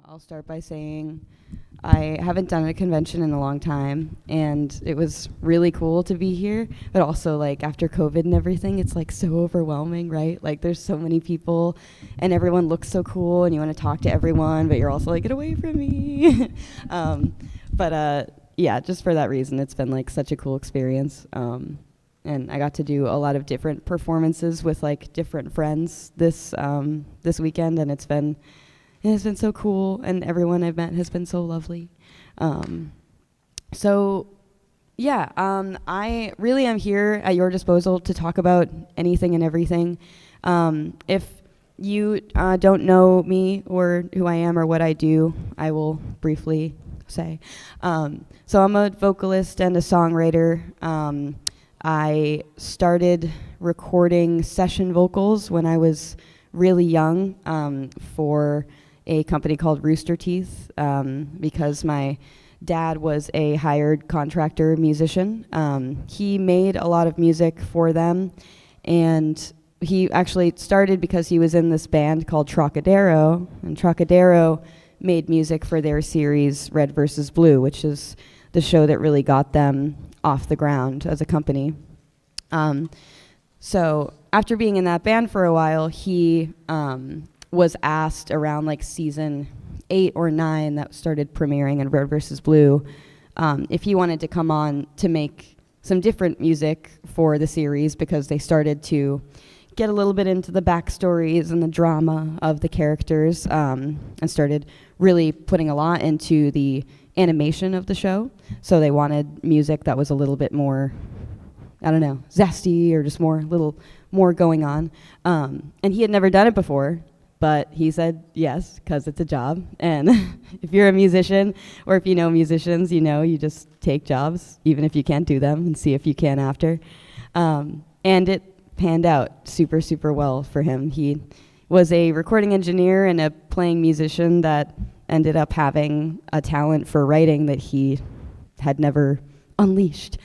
I'll start by saying I haven't done a convention in a long time, and it was really cool to be here, but also like after COVID and everything, it's like so overwhelming, right? Like there's so many people and everyone looks so cool and you want to talk to everyone, but you're also like, get away from me. Yeah, just for that reason, it's been like such a cool experience. And I got to do a lot of different performances with like different friends this weekend, and it's been so cool, and everyone I've met has been so lovely. I really am here at your disposal to talk about anything and everything. If you don't know me or who I am or what I do, I will briefly say. So I'm a vocalist and a songwriter. I started recording session vocals when I was really young for a company called Rooster Teeth because my dad was a hired contractor musician. He made a lot of music for them, and he actually started because he was in this band called Trocadero, and Trocadero made music for their series Red vs. Blue, which is the show that really got them off the ground as a company. So after being in that band for a while, he was asked around like season 8 or 9 that started premiering in Red vs. Blue if he wanted to come on to make some different music for the series, because they started to get a little bit into the backstories and the drama of the characters, and started really putting a lot into the animation of the show. So they wanted music that was a little bit more, I don't know, zesty, or just little more going on. And he had never done it before, but he said yes, because it's a job. And if you're a musician, or if you know musicians, you just take jobs, even if you can't do them, and see if you can after. And it panned out super, super well for him. He was a recording engineer and a playing musician that ended up having a talent for writing that he had never unleashed.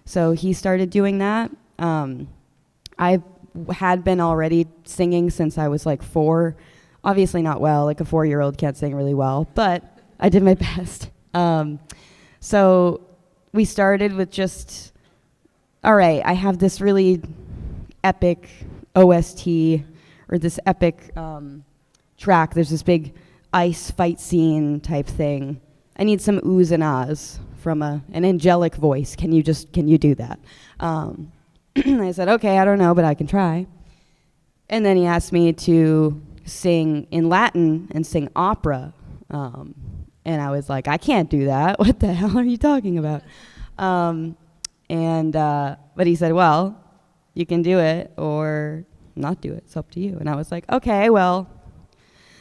So he started doing that. I had been already singing since I was like 4. Obviously not well, like a 4-year-old can't sing really well, but I did my best. So we started with just, all right, I have this really epic OST, or this epic track. There's this big ice fight scene type thing. I need some oohs and ahs from an angelic voice. Can you do that? I said, okay, I don't know, but I can try. And then he asked me to sing in Latin and sing opera. And I was like, I can't do that. What the hell are you talking about? But he said, well, you can do it or not do it. It's up to you. And I was like, okay, well,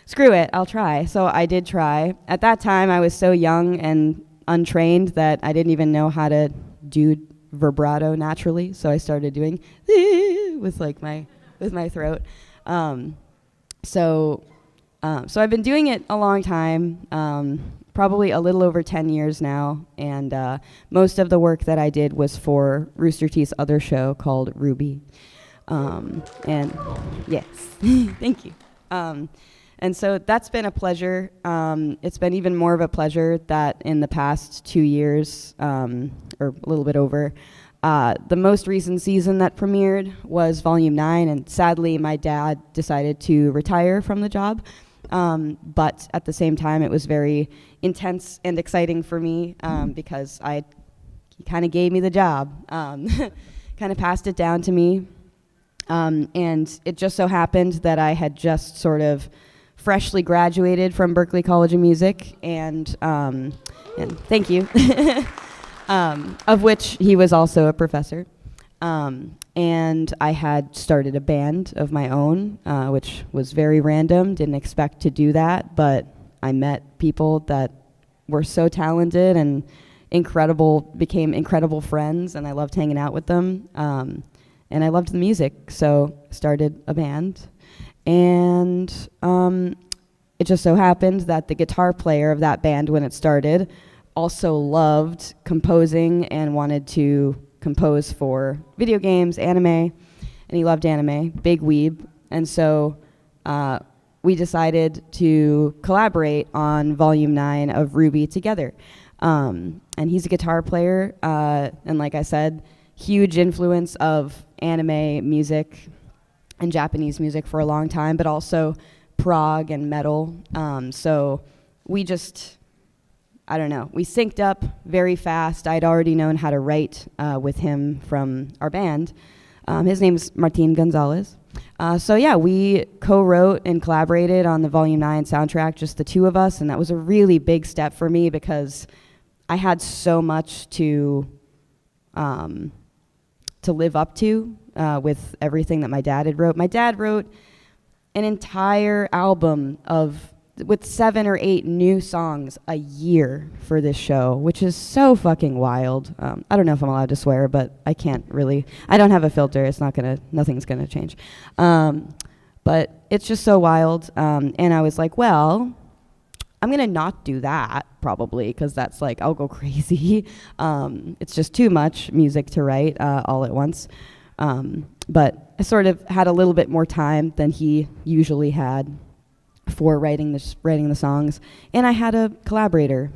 screw it, I'll try. So I did try. At that time, I was so young and untrained that I didn't even know how to do vibrato naturally. So I started doing with my throat. So I've been doing it a long time, probably a little over 10 years now. And most of the work that I did was for Rooster Teeth's other show called RWBY. And yes, thank you. And so that's been a pleasure. It's been even more of a pleasure that in the past 2 years, or a little bit over, the most recent season that premiered was Volume 9, and sadly my dad decided to retire from the job. But at the same time, it was very intense and exciting for me because he kind of gave me the job, kind of passed it down to me. And it just so happened that I had just sort of freshly graduated from Berklee College of Music, and thank you, of which he was also a professor. And I had started a band of my own, which was very random, didn't expect to do that, but I met people that were so talented and incredible, became incredible friends, and I loved hanging out with them. And I loved the music, so started a band. And it just so happened that the guitar player of that band when it started also loved composing and wanted to compose for video games, anime, and he loved anime, big weeb. And so we decided to collaborate on Volume 9 of RWBY together. And he's a guitar player, and like I said, huge influence of anime music and Japanese music for a long time, but also prog and metal. So we just, I don't know, we synced up very fast. I'd already known how to write with him from our band. His name's Martin Gonzalez. So yeah, we co-wrote and collaborated on the Volume 9 soundtrack, just the two of us, and that was a really big step for me because I had so much to live up to with everything that my dad had wrote. My dad wrote an entire album with 7 or 8 new songs a year for this show, which is so fucking wild. I don't know if I'm allowed to swear, but I can't really. I don't have a filter. Nothing's gonna change. But it's just so wild. And I was like, well, I'm gonna not do that probably, because that's like, I'll go crazy. It's just too much music to write all at once. But I sort of had a little bit more time than he usually had for writing the songs, and I had a collaborator.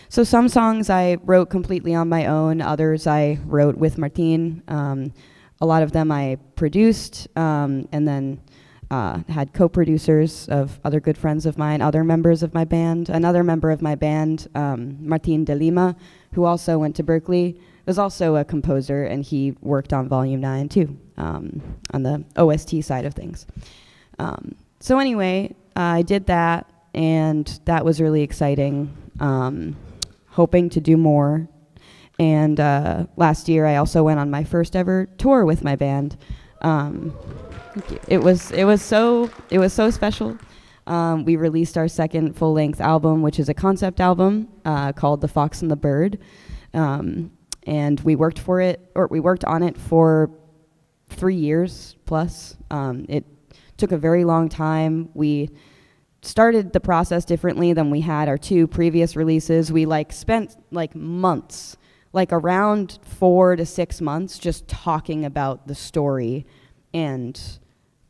So some songs I wrote completely on my own, others I wrote with Martin. A lot of them I produced, and then had co-producers of other good friends of mine, other members of my band. Another member of my band, Martin de Lima, who also went to Berkeley, was also a composer, and he worked on Volume 9 too, on the OST side of things. So anyway, I did that, and that was really exciting, hoping to do more. And last year, I also went on my first ever tour with my band. Thank you. It was so special. We released our second full-length album, which is a concept album called The Fox and the Bird, and we worked on it for 3 years plus. It took a very long time. We started the process differently than we had our 2 previous releases. We spent months, around 4 to 6 months, just talking about the story and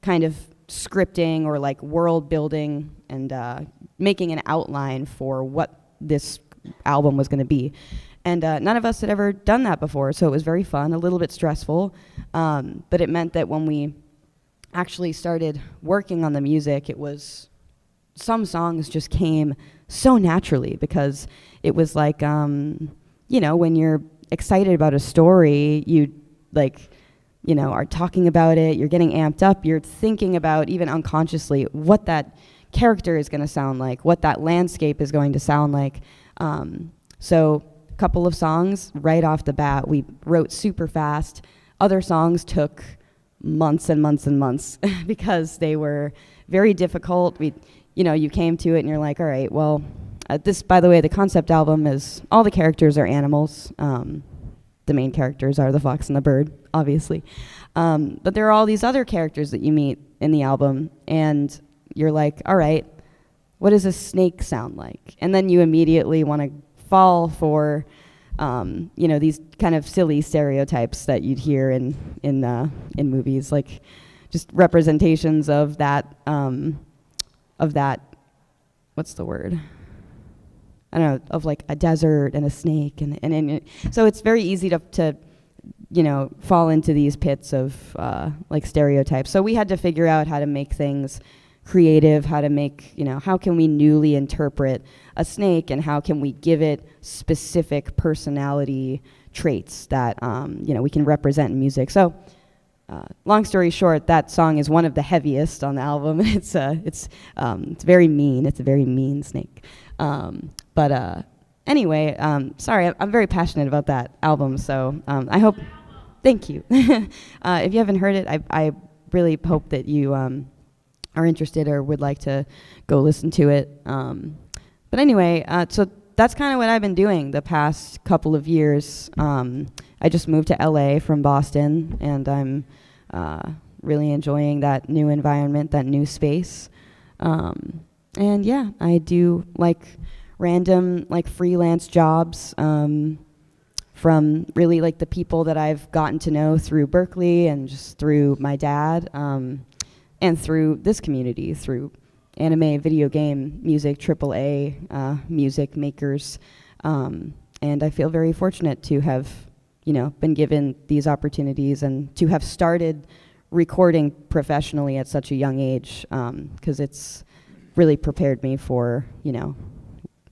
kind of scripting or world building and making an outline for what this album was going to be. And none of us had ever done that before, so it was very fun, a little bit stressful, but it meant that when we actually started working on the music, some songs just came so naturally, because it was when you're excited about a story, you are talking about it, you're getting amped up, you're thinking about, even unconsciously, what that character is going to sound like, what that landscape is going to sound like. So a couple of songs right off the bat we wrote super fast. Other songs took months and months and months because they were very difficult. You came to it and you're like, all right, well, this, by the way, the concept album is, all the characters are animals. The main characters are the fox and the bird, obviously. But there are all these other characters that you meet in the album, and you're like, all right, what does a snake sound like? And then you immediately want to fall for these kind of silly stereotypes that you'd hear in movies, like just representations of that, what's the word? I don't know, of a desert and a snake, and so it's very easy to fall into these pits of stereotypes. So we had to figure out how to make things creative, how to make, how can we newly interpret a snake, and how can we give it specific personality traits that we can represent in music. So long story short, that song is one of the heaviest on the album. It's very mean. It's a very mean snake. But anyway, sorry, I'm very passionate about that album. So I hope, thank you. If you haven't heard it, I really hope that you are interested or would like to go listen to it. But anyway, so that's kind of what I've been doing the past couple of years. I just moved to LA from Boston, and I'm really enjoying that new environment, that new space. And yeah, I do random freelance jobs from really the people that I've gotten to know through Berkeley and just through my dad, and through this community, through anime, video game music, AAA music makers. And I feel very fortunate to have, been given these opportunities and to have started recording professionally at such a young age, because it's really prepared me for,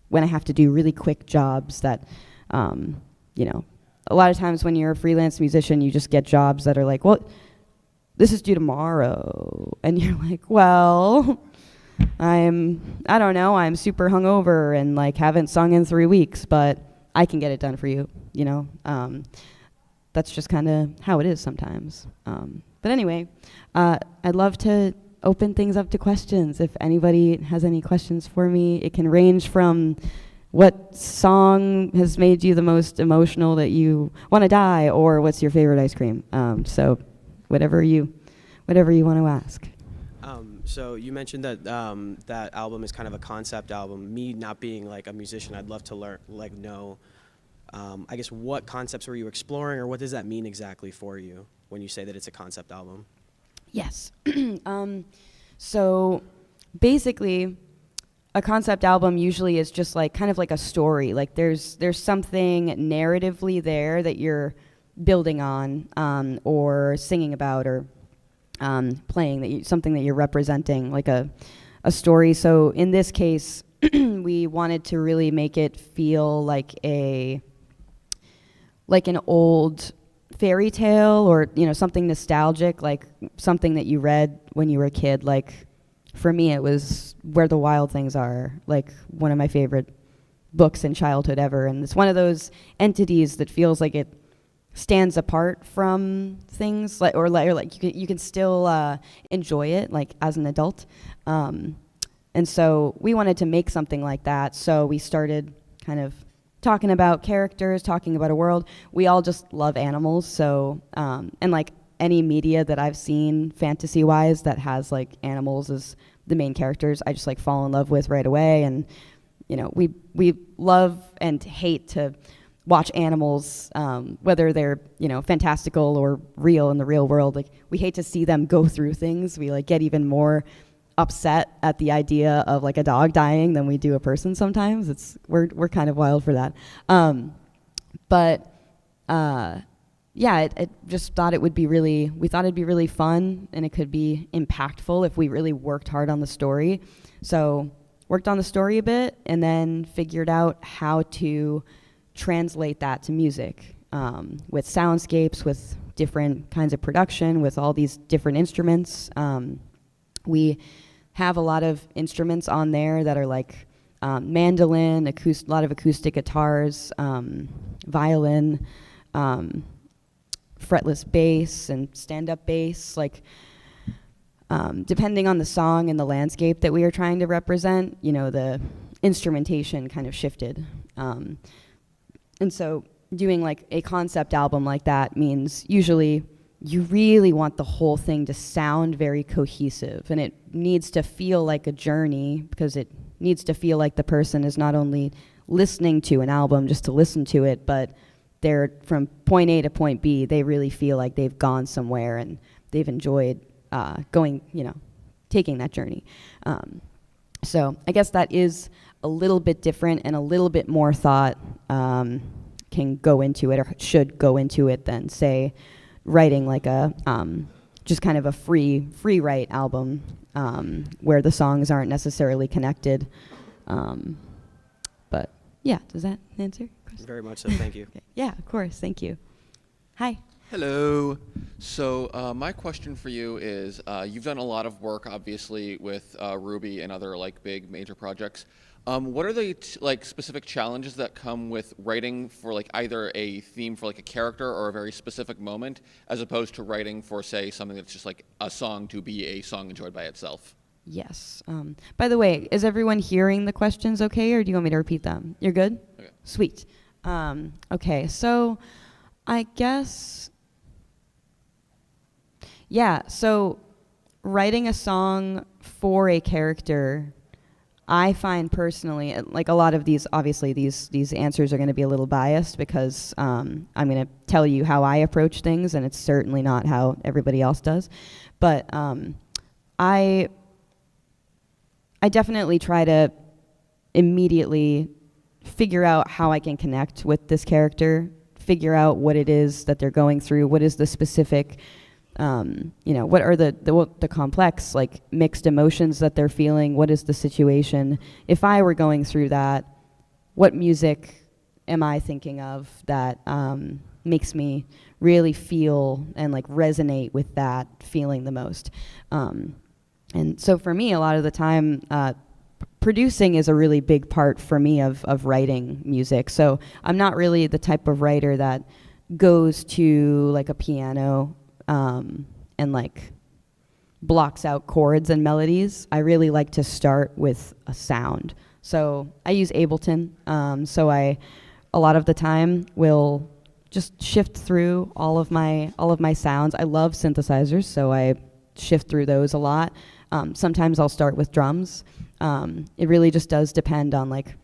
when I have to do really quick jobs that, a lot of times when you're a freelance musician, you just get jobs that are like, well, this is due tomorrow. And you're like, well, I don't know, I'm super hungover and like haven't sung in 3 weeks, but I can get it done for you, That's just kind of how it is sometimes. But anyway, I'd love to open things up to questions. If anybody has any questions for me, it can range from what song has made you the most emotional that you want to die, or what's your favorite ice cream? So whatever you want to ask. So you mentioned that that album is kind of a concept album. Me not being like a musician, I'd love to know, I guess, what concepts were you exploring, or what does that mean exactly for you when you say that it's a concept album? Yes. So basically, a concept album usually is just like kind of like a story. Like there's something narratively there that you're building on, or singing about, or playing, something that you're representing, like a story. So in this case, we wanted to really make it feel like an old fairy tale, or something nostalgic, like something that you read when you were a kid. Like for me, it was Where the Wild Things Are, like one of my favorite books in childhood ever. And it's one of those entities that feels like it stands apart from things, like you can still enjoy it like as an adult. And so we wanted to make something like that. So we started kind of talking about characters, talking about a world. We all just love animals. So, and like any media that I've seen fantasy-wise that has like animals as the main characters, I just like fall in love with right away. And, we love and hate to watch animals, whether they're, fantastical or real in the real world. Like we hate to see them go through things. We like get even more upset at the idea of like a dog dying than we do a person sometimes. We're kind of wild for that. It just thought we thought it'd be really fun, and it could be impactful if we really worked hard on the story. So worked on the story a bit, and then figured out how to translate that to music, with soundscapes, with different kinds of production, with all these different instruments. We have a lot of instruments on there that are like mandolin, a lot of acoustic guitars, violin, fretless bass, and stand-up bass. Like, depending on the song and the landscape that we are trying to represent, the instrumentation kind of shifted. And so doing like a concept album like that means usually you really want the whole thing to sound very cohesive, and it needs to feel like a journey, because it needs to feel like the person is not only listening to an album just to listen to it, but they're from point A to point B. They really feel like they've gone somewhere and they've enjoyed taking that journey. So I guess that is a little bit different and a little bit more thought can go into it, or should go into it, than say writing like a just kind of a free write album, where the songs aren't necessarily connected. But yeah, does that answer your question? Very much so, thank you. Okay. Yeah, of course, thank you. Hi. Hello. So my question for you is, you've done a lot of work, obviously, with RWBY and other like big major projects. What are the specific challenges that come with writing for like either a theme for like a character or a very specific moment, as opposed to writing for, say, something that's just like a song to be a song enjoyed by itself? Yes. By the way, is everyone hearing the questions okay, or do you want me to repeat them? You're good? Okay. Sweet. Okay, so I guess... Yeah, so writing a song for a character, I find personally, like a lot of these, obviously these answers are going to be a little biased, because I'm going to tell you how I approach things, and it's certainly not how everybody else does. But I I definitely try to immediately figure out how I can connect with this character, figure out what it is that they're going through, what is the specific, what are the complex, like, mixed emotions that they're feeling, what is the situation. If I were going through that, what music am I thinking of that makes me really feel and, like, resonate with that feeling the most. And so for me, a lot of the time, producing is a really big part for me of writing music. So I'm not really the type of writer that goes to, like, a piano and, like, blocks out chords and melodies. I really like to start with a sound. So I use Ableton. So I, a lot of the time, will just shift through all of my sounds. I love synthesizers, so I shift through those a lot. Sometimes I'll start with drums. It really just does depend on, like,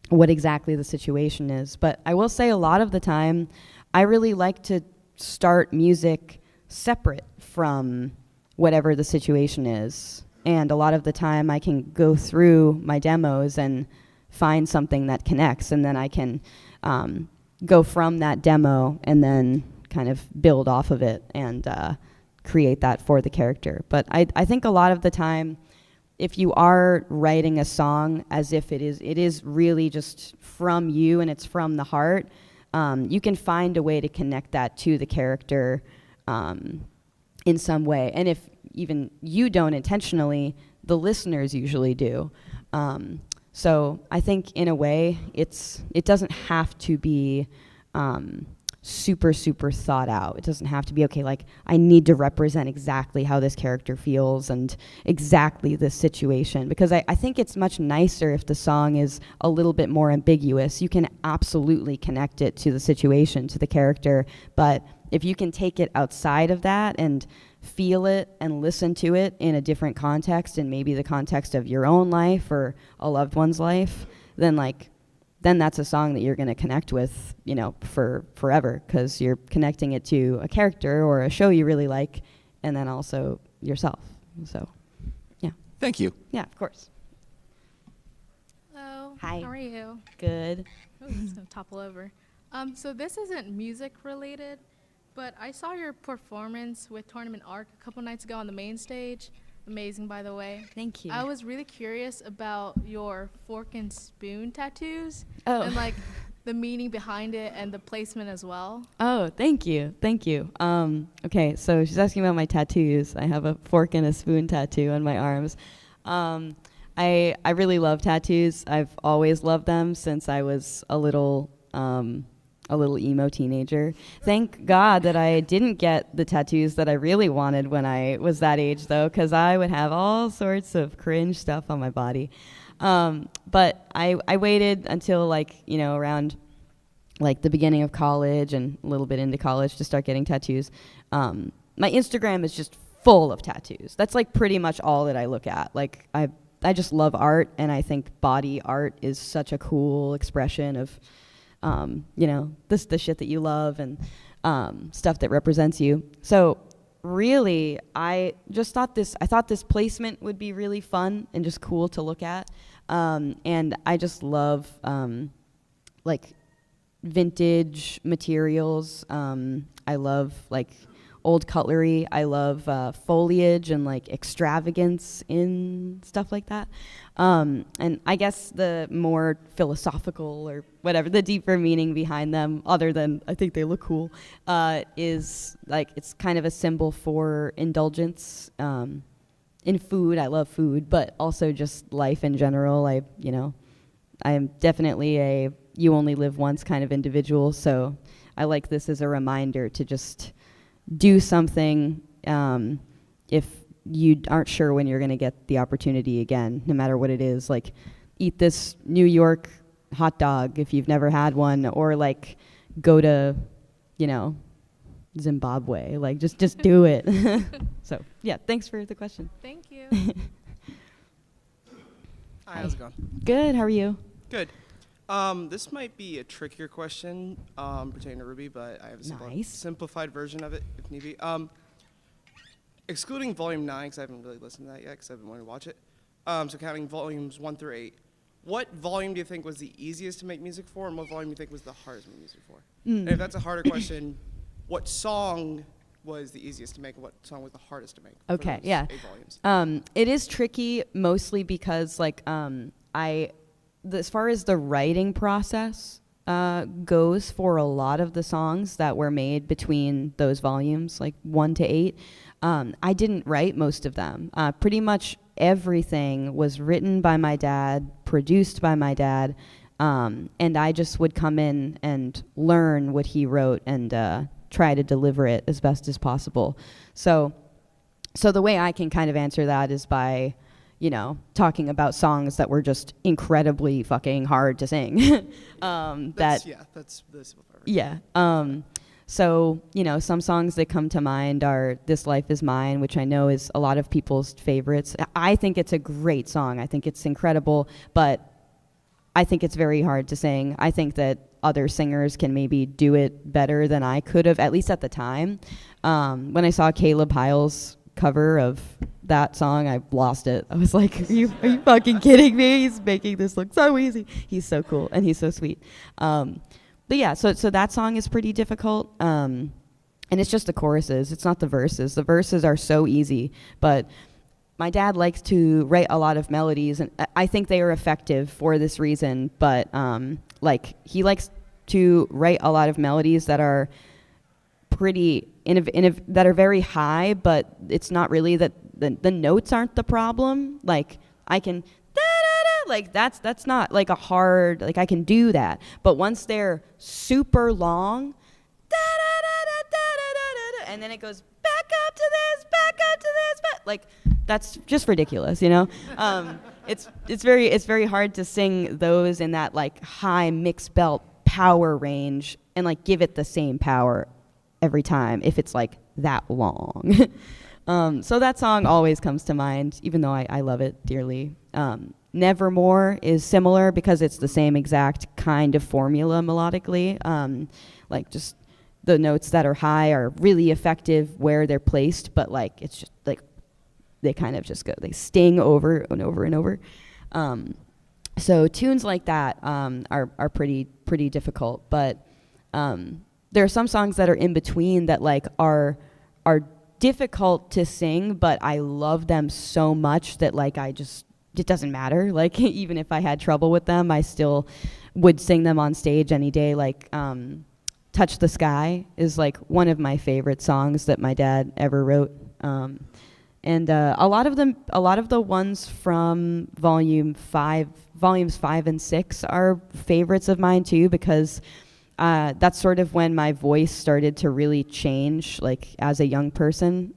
what exactly the situation is. But I will say a lot of the time, I really like to start music separate from whatever the situation is. And a lot of the time I can go through my demos and find something that connects, and then I can go from that demo and then kind of build off of it and create that for the character. But I think a lot of the time, if you are writing a song as if it is really just from you and it's from the heart, you can find a way to connect that to the character in some way. And if even you don't intentionally, the listeners usually do. So I think in a way, it doesn't have to be super, super thought out. It doesn't have to be, okay, like, I need to represent exactly how this character feels and exactly this situation. Because I think it's much nicer if the song is a little bit more ambiguous. You can absolutely connect it to the situation, to the character. But if you can take it outside of that and feel it and listen to it in a different context, and maybe the context of your own life or a loved one's life, then that's a song that you're going to connect with, for forever, because you're connecting it to a character or a show you really like, and then also yourself. So, yeah. Thank you. Yeah, of course. Hello. Hi. How are you? Good. Oh, it's gonna topple over. So this isn't music related, but I saw your performance with Tournament Arc a couple nights ago on the main stage. Amazing, by the way. Thank you. I was really curious about your fork and spoon tattoos and, like, the meaning behind it and the placement as well. Oh, thank you. Thank you. Okay, so she's asking about my tattoos. I have a fork and a spoon tattoo on my arms. I really love tattoos. I've always loved them since I was a little emo teenager. Thank God that I didn't get the tattoos that I really wanted when I was that age, though, because I would have all sorts of cringe stuff on my body. But I waited until, around, the beginning of college and a little bit into college to start getting tattoos. My Instagram is just full of tattoos. That's, pretty much all that I look at. I just love art, and I think body art is such a cool expression of the shit that you love and stuff that represents you. So really, I thought this placement would be really fun and just cool to look at. And I just love vintage materials. I love old cutlery. I love foliage and extravagance in stuff like that. And I guess the more philosophical or whatever, the deeper meaning behind them, other than I think they look cool, is it's kind of a symbol for indulgence in food. I love food, but also just life in general. I am definitely a you only live once kind of individual. So I like this as a reminder to just do something if you aren't sure when you're going to get the opportunity again, no matter what it is. Eat this New York hot dog if you've never had one, or go to, Zimbabwe. Just do it. So yeah, thanks for the question. Thank you. Hi, how's it going? Good. How are you? Good. This might be a trickier question pertaining to RWBY, but I have a Nice. simplified version of it if need be. Excluding Volume 9, because I haven't really listened to that yet, because I've been wanting to watch it. So counting volumes 1 through 8. What volume do you think was the easiest to make music for, and what volume do you think was the hardest to make music for? And if that's a harder question, what song was the easiest to make, and what song was the hardest to make? For Okay, those yeah. 8 volumes. It is tricky mostly because like as far as the writing process goes for a lot of the songs that were made between those volumes, like 1 to 8, I didn't write most of them. Pretty much everything was written by my dad, produced by my dad, and I just would come in and learn what he wrote and try to deliver it as best as possible. So the way I can kind of answer that is by, talking about songs that were just incredibly fucking hard to sing. That's the civil power. Yeah. So, some songs that come to mind are This Life Is Mine, which I know is a lot of people's favorites. I think it's a great song. I think it's incredible, but I think it's very hard to sing. I think that other singers can maybe do it better than I could have, at least at the time. When I saw Caleb Hyles' cover of that song, I lost it. I was like, are you fucking kidding me? He's making this look so easy. He's so cool, and he's so sweet. But yeah, so that song is pretty difficult, and it's just the choruses. It's not the verses. The verses are so easy, but my dad likes to write a lot of melodies, and I think they are effective for this reason, but he likes to write a lot of melodies that are pretty that are very high, but it's not really that the notes aren't the problem. Like, I can like that's not like a hard, like I can do that, but once they're super long, and then it goes back up to this, but like that's just ridiculous, it's very hard to sing those in that like high mixed belt power range and like give it the same power every time if it's like that long. So that song always comes to mind, even though I love it dearly. Nevermore is similar because it's the same exact kind of formula melodically. Like just the notes that are high are really effective where they're placed, but like it's just like they kind of just they sting over and over and over. So tunes like that are pretty difficult, but there are some songs that are in between that like are difficult to sing, but I love them so much that like it doesn't matter. Like even if I had trouble with them, I still would sing them on stage any day. Like Touch the Sky is like one of my favorite songs that my dad ever wrote. And a lot of the ones from volumes 5 and 6 are favorites of mine too, because that's sort of when my voice started to really change, like as a young person.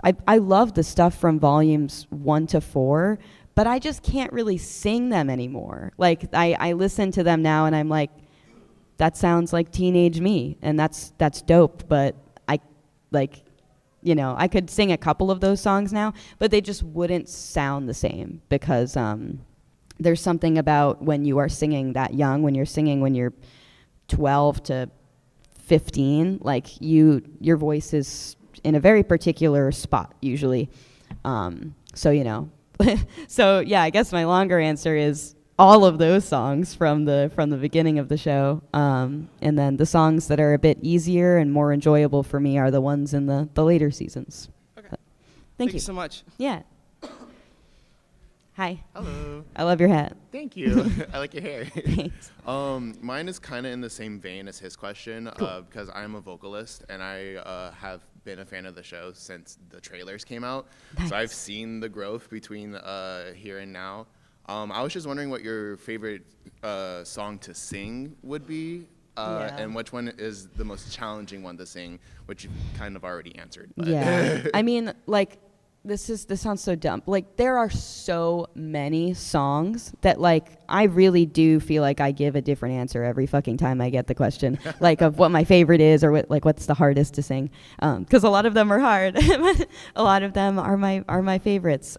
I love the stuff from volumes 1 to 4, but I just can't really sing them anymore. Like I listen to them now and I'm like, that sounds like teenage me, and that's dope, but I could sing a couple of those songs now, but they just wouldn't sound the same because there's something about when you are singing that young, when you're 12 to 15, like your voice is in a very particular spot usually. So yeah, I guess my longer answer is all of those songs from the beginning of the show, and then the songs that are a bit easier and more enjoyable for me are the ones in the later seasons. Okay. Thank you so much. Yeah. Hi. Hello. I love your hat. Thank you. I like your hair. Thanks. Mine is kind of in the same vein as his question, because I'm a vocalist and I have been a fan of the show since the trailers came out. Nice. So I've seen the growth between here and now. I was just wondering what your favorite song to sing would be, and which one is the most challenging one to sing, which you've kind of already answered. But. Yeah. I mean, like, this sounds so dumb. Like, there are so many songs that, like, I really do feel like I give a different answer every fucking time I get the question, like, of what my favorite is or what's the hardest to sing. Because a lot of them are hard. A lot of them are my favorites.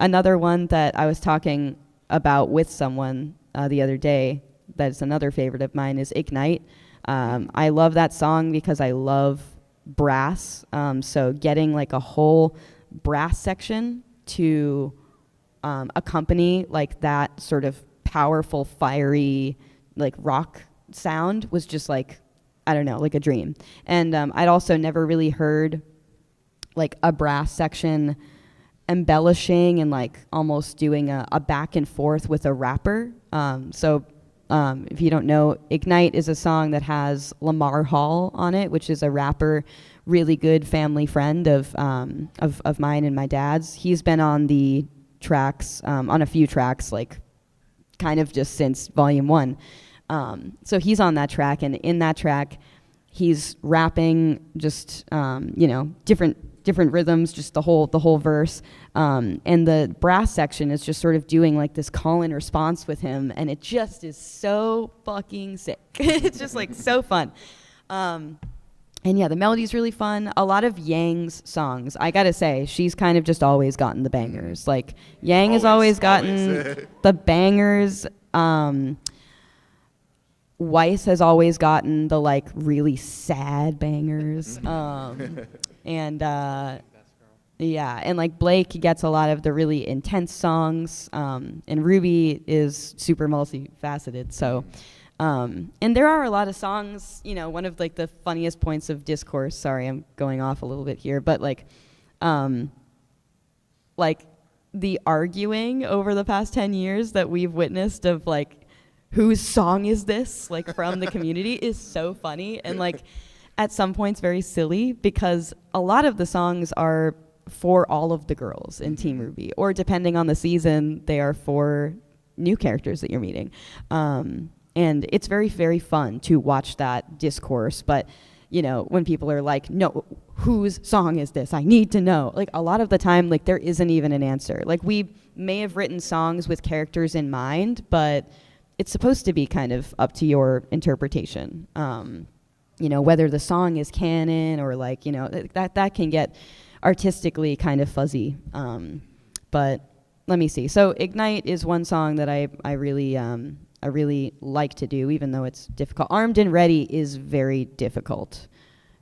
Another one that I was talking about with someone the other day that's another favorite of mine is Ignite. I love that song because I love brass. So getting like a whole brass section to accompany like that sort of powerful, fiery, like rock sound was just like, I don't know, like a dream. And I'd also never really heard like a brass section embellishing and like almost doing a back and forth with a rapper. If you don't know, Ignite is a song that has Lamar Hall on it, which is a rapper, really good family friend of mine and my dad's. He's been on the tracks, on a few tracks, like kind of just since volume 1. So he's on that track, and in that track, he's rapping just different rhythms, just the whole verse, and the brass section is just sort of doing like this call and response with him, and it just is so fucking sick. It's just like so fun. And yeah, the melody's really fun. A lot of Yang's songs, I gotta say, she's kind of just always gotten the bangers. Like Yang has always gotten the bangers. Weiss has always gotten the like really sad bangers. Yeah, and like Blake gets a lot of the really intense songs, and RWBY is super multifaceted. So, and there are a lot of songs. One of like the funniest points of discourse. Sorry, I'm going off a little bit here, but like the arguing over the past 10 years that we've witnessed of like whose song is this, like from the community, is so funny and like at some points very silly, because a lot of the songs are for all of the girls in Team RWBY, or depending on the season, they are for new characters that you're meeting. And it's very, very fun to watch that discourse. But, when people are like, no, whose song is this? I need to know. Like a lot of the time, like there isn't even an answer. Like we may have written songs with characters in mind, but it's supposed to be kind of up to your interpretation. Whether the song is canon or like, that can get artistically kind of fuzzy. But let me see. So Ignite is one song that I really like to do, even though it's difficult. Armed and Ready is very difficult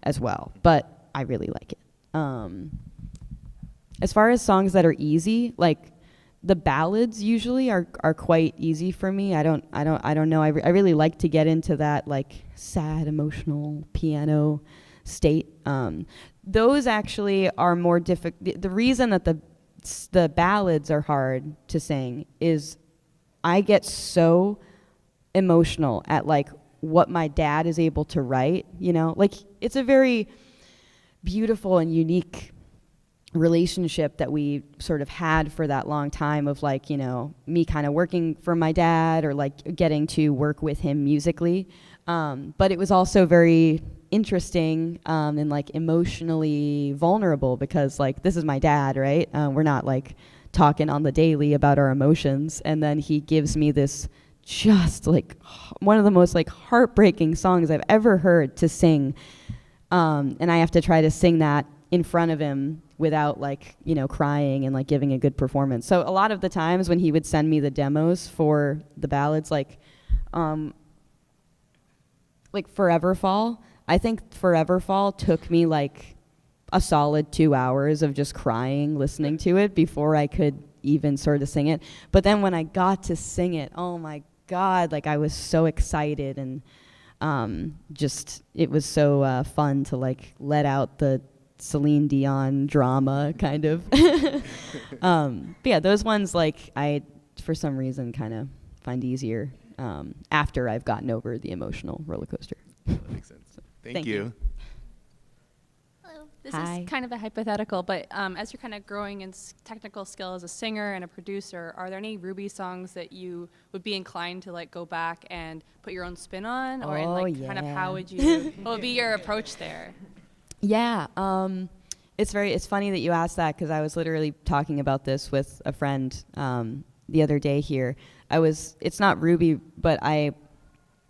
as well, but I really like it. As far as songs that are easy, like the ballads usually are quite easy for me. I don't know. I really like to get into that like sad, emotional piano state. Those actually are more difficult. The reason that the ballads are hard to sing is I get so emotional at like what my dad is able to write. Like it's a very beautiful and unique relationship that we sort of had for that long time of like, me kind of working for my dad or like getting to work with him musically. But it was also very interesting and like emotionally vulnerable because like this is my dad, right? We're not like talking on the daily about our emotions. And then he gives me this just like one of the most like heartbreaking songs I've ever heard to sing. And I have to try to sing that in front of him without like, crying and like giving a good performance. So a lot of the times when he would send me the demos for the ballads, like Forever Fall, I think Forever Fall took me like a solid 2 hours of just crying, listening to it before I could even sort of sing it. But then when I got to sing it, oh my God, like I was so excited and just, it was so fun to like let out the Celine Dion drama kind of. But yeah, those ones like I, for some reason, kind of find easier after I've gotten over the emotional roller coaster. That makes sense. So, Thank you. Hello. This Hi. is kind of a hypothetical, but as you're kind of growing in technical skill as a singer and a producer, are there any RWBY songs that you would be inclined to like go back and put your own spin on, or and, like kind of how would you? What would be your approach there? Yeah, it's funny that you asked that because I was literally talking about this with a friend the other day here. It's not RWBY, but I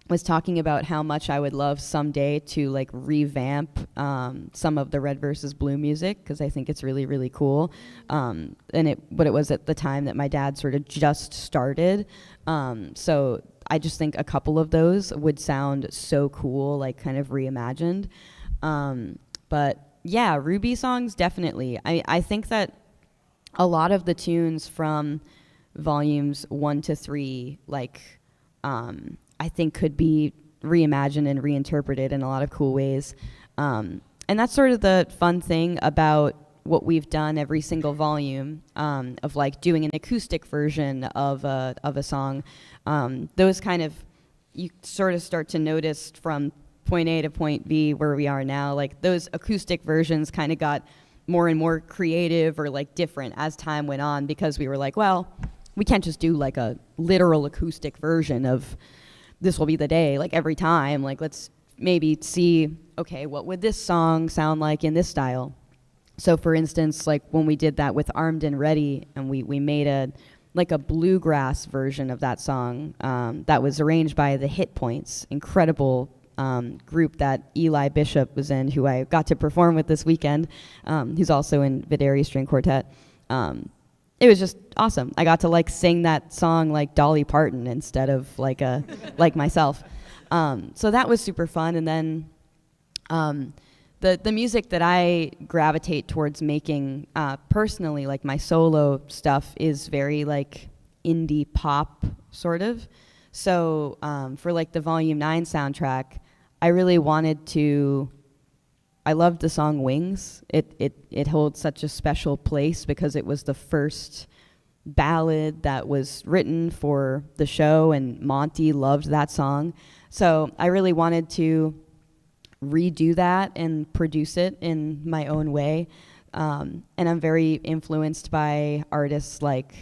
was talking about how much I would love someday to like revamp some of the Red versus Blue music because I think it's really, really cool. But it was at the time that my dad sort of just started. So I just think a couple of those would sound so cool, like kind of reimagined. But yeah, RWBY songs, definitely. I think that a lot of the tunes from volumes 1 to 3, like, I think could be reimagined and reinterpreted in a lot of cool ways. And that's sort of the fun thing about what we've done every single volume, of like doing an acoustic version of a song. Those kind of, you sort of start to notice from point A to point B where we are now, like those acoustic versions kind of got more and more creative or like different as time went on, because we were like, well, we can't just do like a literal acoustic version of This Will Be the Day like every time. Like, let's maybe see, okay, what would this song sound like in this style? So for instance, like when we did that with Armed and Ready, and we made a bluegrass version of that song, that was arranged by the Hit Points, incredible group that Eli Bishop was in, who I got to perform with this weekend, who's also in Videri String Quartet. It was just awesome. I got to like sing that song like Dolly Parton instead of like myself. So that was super fun. And then the music that I gravitate towards making personally, like my solo stuff, is very like indie pop sort of. So for like the Volume 9 soundtrack, I really wanted to, I loved the song Wings. It holds such a special place because it was the first ballad that was written for the show, and Monty loved that song. So I really wanted to redo that and produce it in my own way. And I'm very influenced by artists like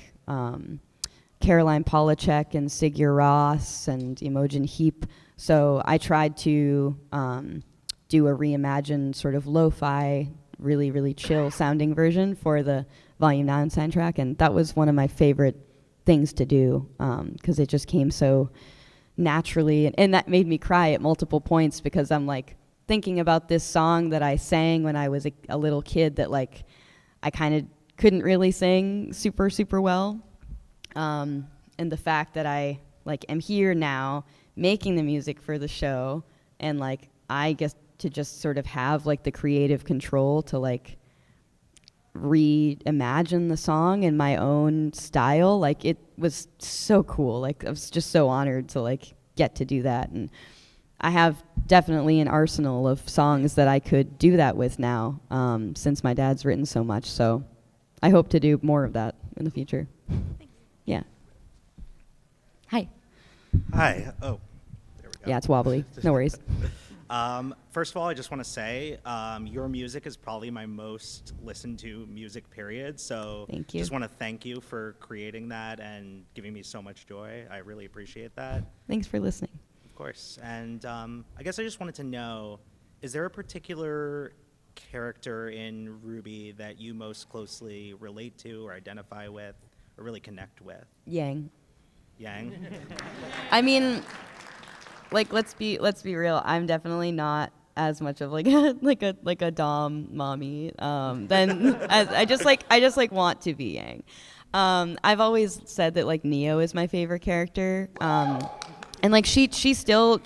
Caroline Polachek and Sigur Rós and Imogen Heap. So I tried to do a reimagined sort of lo-fi, really, really chill sounding version for the Volume 9 soundtrack. And that was one of my favorite things to do, because it just came so naturally. And that made me cry at multiple points, because I'm like thinking about this song that I sang when I was a little kid that like I kind of couldn't really sing super, super well. And the fact that I like am here now making the music for the show, and like I guess to just sort of have like the creative control to like reimagine the song in my own style, like it was so cool. Like I was just so honored to like get to do that. And I have definitely an arsenal of songs that I could do that with now, since my dad's written so much. So I hope to do more of that in the future. Thanks. Yeah. Hi. Hi. Oh, there we go. Yeah, it's wobbly. No worries. First of all, I just want to say your music is probably my most listened to music, period. So Thank you. Just want to thank you for creating that and giving me so much joy. I really appreciate that. Thanks for listening. Of course. And I guess I just wanted to know, is there a particular character in RWBY that you most closely relate to or identify with or really connect with? Yang. Yang? I mean, like let's be real. I'm definitely not as much of like a dom mommy than as I just want to be Yang. I've always said that like Neo is my favorite character, and like she still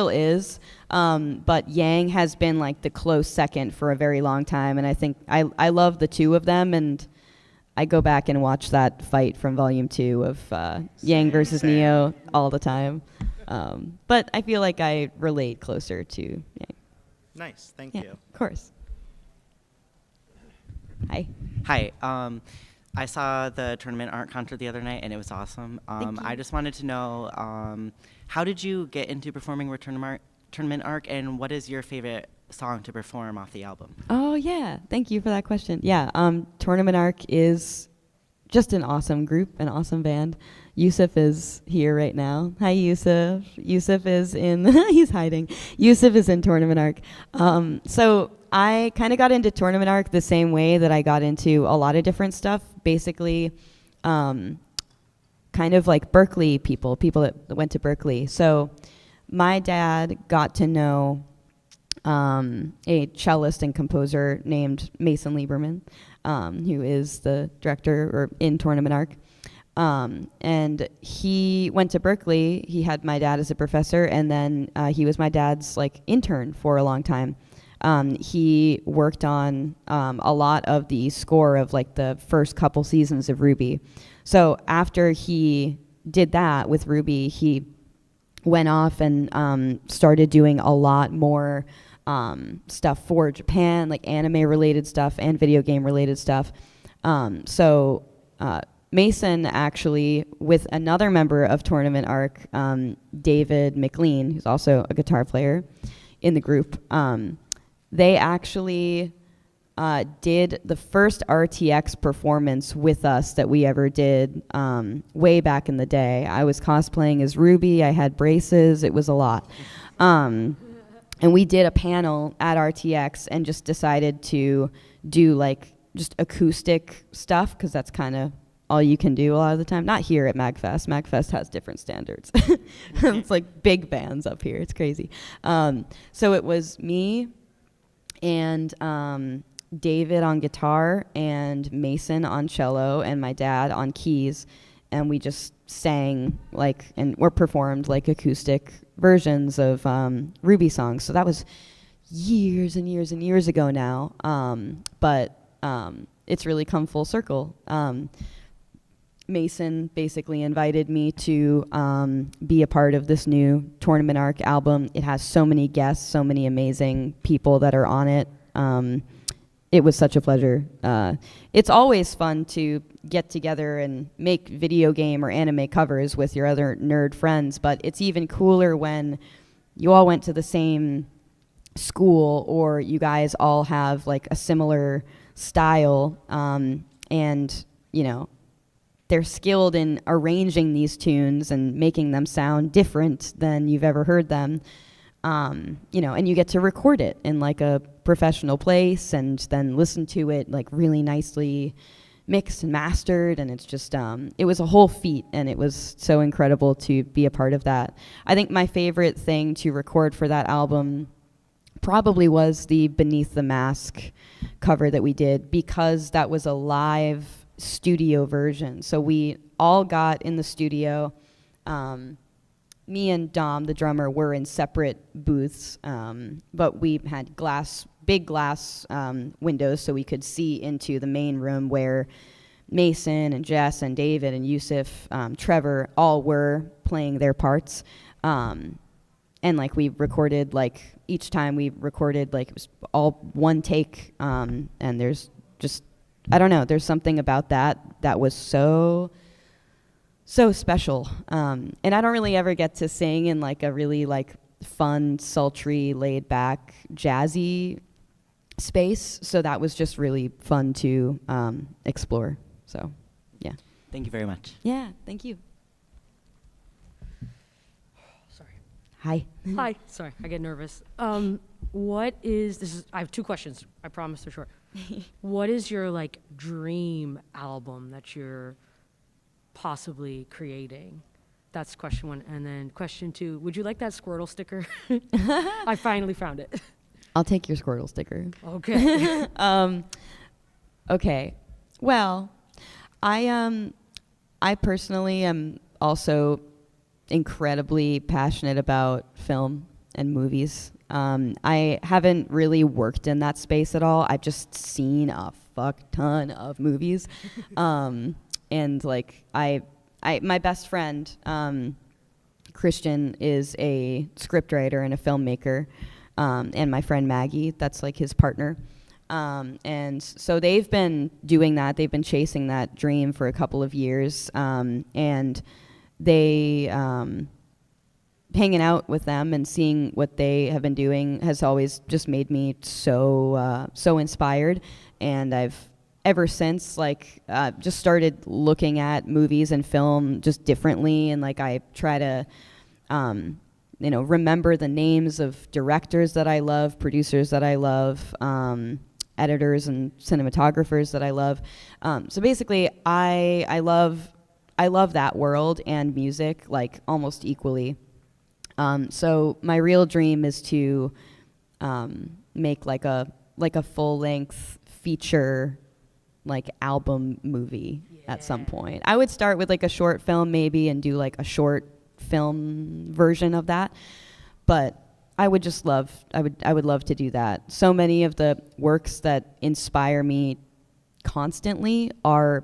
is. But Yang has been like the close second for a very long time, and I think I love the two of them, and I go back and watch that fight from Volume 2 of Yang versus Neo all the time. But I feel like I relate closer to Yang. Nice, thank Yeah, you. of course. Hi. Hi. I saw the tournament art concert the other night, and it was awesome. Thank you. I just wanted to know, how did you get into performing with tournament art, and what is your favorite song to perform off the album? Oh, yeah. Thank you for that question. Yeah, Tournament Arc is just an awesome group, an awesome band. Yusuf is here right now. Hi, Yusuf. Yusuf is in, he's hiding. Yusuf is in Tournament Arc. So I kind of got into Tournament Arc the same way that I got into a lot of different stuff. Basically, kind of like Berkeley people that went to Berkeley. So my dad got to know a cellist and composer named Mason Lieberman, who is the director or in Tournament Arc. And he went to Berkeley. He had my dad as a professor, and then he was my dad's like intern for a long time. He worked on a lot of the score of like the first couple seasons of RWBY. So after he did that with RWBY, he went off and started doing a lot more stuff for Japan, like anime related stuff and video game related stuff. So Mason actually, with another member of Tournament Arc, David McLean, who's also a guitar player in the group, they actually did the first RTX performance with us that we ever did way back in the day. I was cosplaying as RWBY. I had braces. It was a lot. And we did a panel at RTX and just decided to do like just acoustic stuff because that's kind of all you can do a lot of the time. Not here at MAGFest. MAGFest has different standards. It's like big bands up here. It's crazy. So it was me and David on guitar and Mason on cello and my dad on keys. And we just sang or performed like acoustic versions of RWBY songs. So that was years and years and years ago now. But it's really come full circle. Mason basically invited me to be a part of this new Tournament Arc album. It has so many guests, so many amazing people that are on it. It was such a pleasure. It's always fun to get together and make video game or anime covers with your other nerd friends, but it's even cooler when you all went to the same school or you guys all have like a similar style, and you know, they're skilled in arranging these tunes and making them sound different than you've ever heard them. You know, and you get to record it in like a professional place and then listen to it like really nicely mixed and mastered, and it's just it was a whole feat, and it was so incredible to be a part of that. I think my favorite thing to record for that album probably was the Beneath the Mask cover that we did, because that was a live studio version. So we all got in the studio. Me and Dom, the drummer, were in separate booths, but we had big glass windows so we could see into the main room where Mason and Jess and David and Yusuf, Trevor, all were playing their parts. And like we recorded, like each time we recorded, like it was all one take, and there's just, I don't know, there's something about that was so special. And I don't really ever get to sing in like a really like fun, sultry, laid back, jazzy space. So that was just really fun to explore. So, yeah. Thank you very much. Yeah, thank you. Sorry. Hi. Hi. Sorry, I get nervous. I have two questions. I promise they're short. What is your like dream album that you're possibly creating? That's question one. And then question two, would you like that Squirtle sticker? I finally found it. I'll take your Squirtle sticker. Okay. Okay. Well, I personally am also incredibly passionate about film and movies. I haven't really worked in that space at all. I've just seen a fuck ton of movies. And like my best friend, Christian, is a scriptwriter and a filmmaker, and my friend Maggie, that's like his partner. And so they've been doing that. They've been chasing that dream for a couple of years, and they hanging out with them and seeing what they have been doing has always just made me so inspired. And I've ever since just started looking at movies and film just differently, and like I try to remember the names of directors that I love, producers that I love, editors and cinematographers that I love. So basically I love that world and music like almost equally. So my real dream is to make like a full length feature like album movie at some point. I would start with like a short film maybe and do like a short film version of that. But I would just love, I would love to do that. So many of the works that inspire me constantly are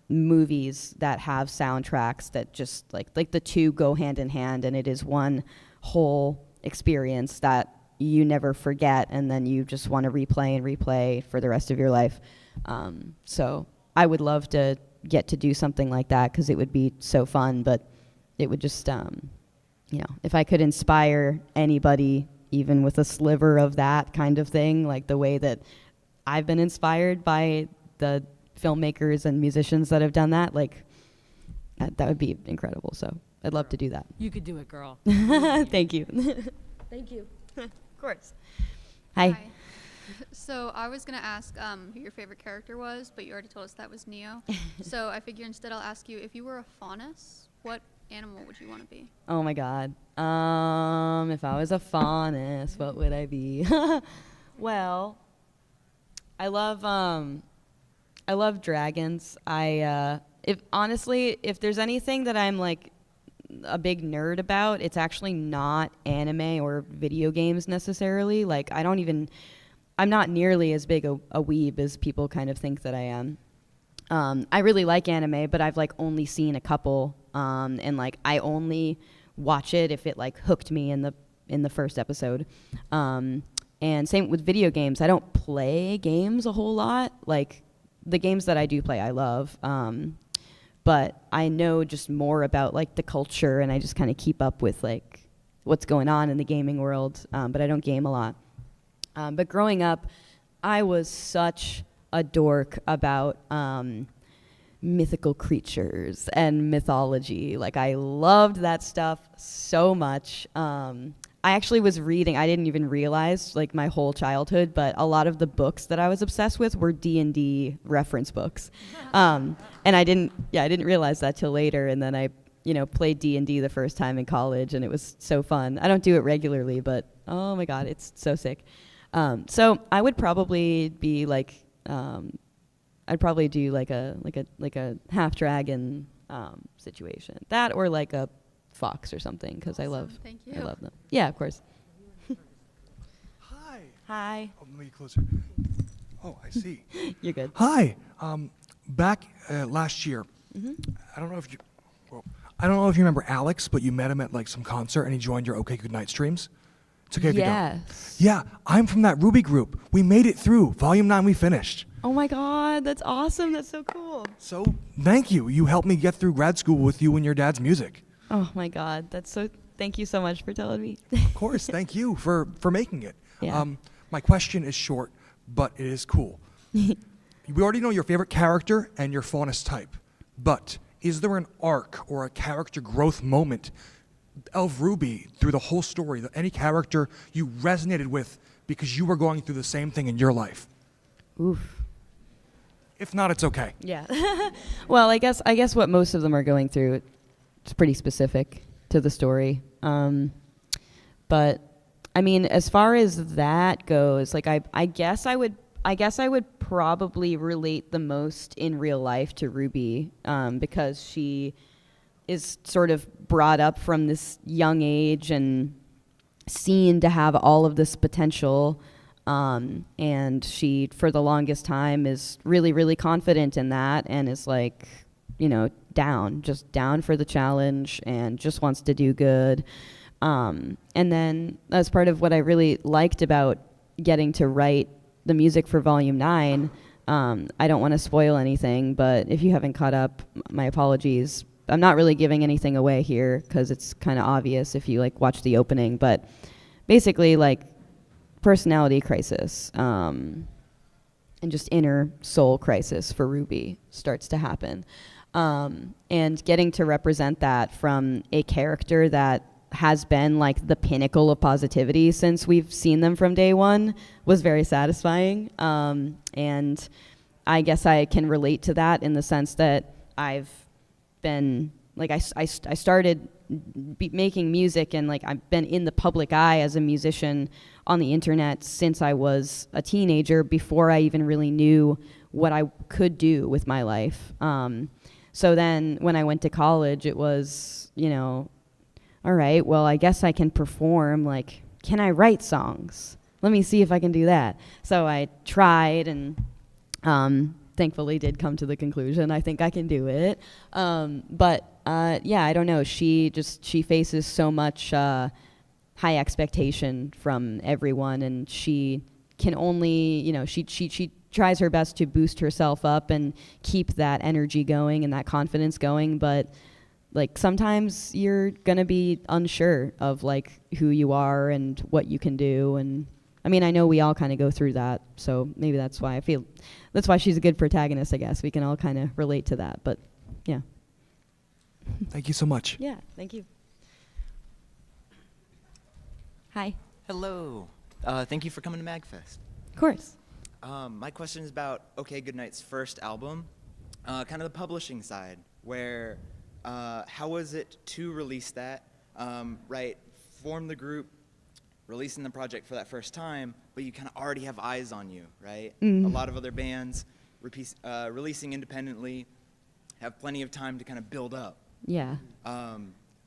movies that have soundtracks that just like the two go hand in hand, and it is one whole experience that you never forget, and then you just want to replay and replay for the rest of your life. So I would love to get to do something like that because it would be so fun, but it would just, you know, if I could inspire anybody, even with a sliver of that kind of thing, like the way that I've been inspired by the filmmakers and musicians that have done that, like that would be incredible. So I'd love to do that. You could do it, girl. Thank you. Thank you. Of course. Hi. So I was going to ask who your favorite character was, but you already told us that was Neo. So I figure instead I'll ask you, if you were a faunus, what animal would you want to be? Oh my God. If I was a faunus, what would I be? Well, I love dragons. If there's anything that I'm like a big nerd about, it's actually not anime or video games necessarily. Like I'm not nearly as big a weeb as people kind of think that I am. I really like anime, but I've like only seen a couple, and like I only watch it if it like hooked me in the first episode. And same with video games. I don't play games a whole lot. Like the games that I do play, I love. But I know just more about like the culture, and I just kind of keep up with like what's going on in the gaming world. But I don't game a lot. But growing up, I was such a dork about mythical creatures and mythology. Like I loved that stuff so much. I actually was reading, I didn't even realize like my whole childhood, but a lot of the books that I was obsessed with were D&D reference books. And I didn't realize that till later. And then I, played D&D the first time in college, and it was so fun. I don't do it regularly, but oh my God, it's so sick. So I would probably be like, I'd probably do like a half dragon situation, that or like a fox or something, because Awesome. I love them. Yeah, of course. Hi. Hi. Oh, let me get closer. Oh, I see. You're good. Hi. Back last year, I don't know if you remember Alex, but you met him at like some concert, and he joined your OK Goodnight streams. It's okay if you don't. Yes. Yeah, I'm from that RWBY group. We made it through. Volume 9, we finished. Oh my God, that's awesome. That's so cool. So thank you. You helped me get through grad school with you and your dad's music. Oh my God, thank you so much for telling me. Of course, thank you for making it. Yeah. My question is short, but it is cool. We already know your favorite character and your faunus type, but is there an arc or a character growth moment of RWBY through the whole story, any character you resonated with because you were going through the same thing in your life? Oof. If not, it's okay. Yeah. Well, I guess what most of them are going through, it's pretty specific to the story. But I mean, as far as that goes, like I guess I would probably relate the most in real life to RWBY, because she is sort of brought up from this young age and seen to have all of this potential. And she, for the longest time, is really, really confident in that, and is like, just down for the challenge and just wants to do good. And then as part of what I really liked about getting to write the music for Volume 9, I don't want to spoil anything, but if you haven't caught up, my apologies. I'm not really giving anything away here because it's kind of obvious if you like watch the opening, but basically like personality crisis and just inner soul crisis for RWBY starts to happen. And getting to represent that from a character that has been like the pinnacle of positivity since we've seen them from day one was very satisfying. And I guess I can relate to that in the sense that I've been, like I started making music, and like I've been in the public eye as a musician on the internet since I was a teenager, before I even really knew what I could do with my life. So then when I went to college, it was, all right, well, I guess I can perform. Like, can I write songs? Let me see if I can do that. So I tried and thankfully did come to the conclusion I think I can do it. But I don't know. She faces so much high expectation from everyone, and she can only, she tries her best to boost herself up and keep that energy going and that confidence going, but like sometimes you're gonna be unsure of like who you are and what you can do. And I mean, I know we all kind of go through that, so maybe that's why she's a good protagonist, I guess. We can all kind of relate to that, but yeah. Thank you so much. Yeah, thank you. Hi. Hello. Thank you for coming to MAGFest. Of course. My question is about OK Goodnight's first album, kind of the publishing side, where how was it to release that, form the group, releasing the project for that first time, but you kind of already have eyes on you, right? Mm. A lot of other bands releasing independently have plenty of time to kind of build up. Yeah.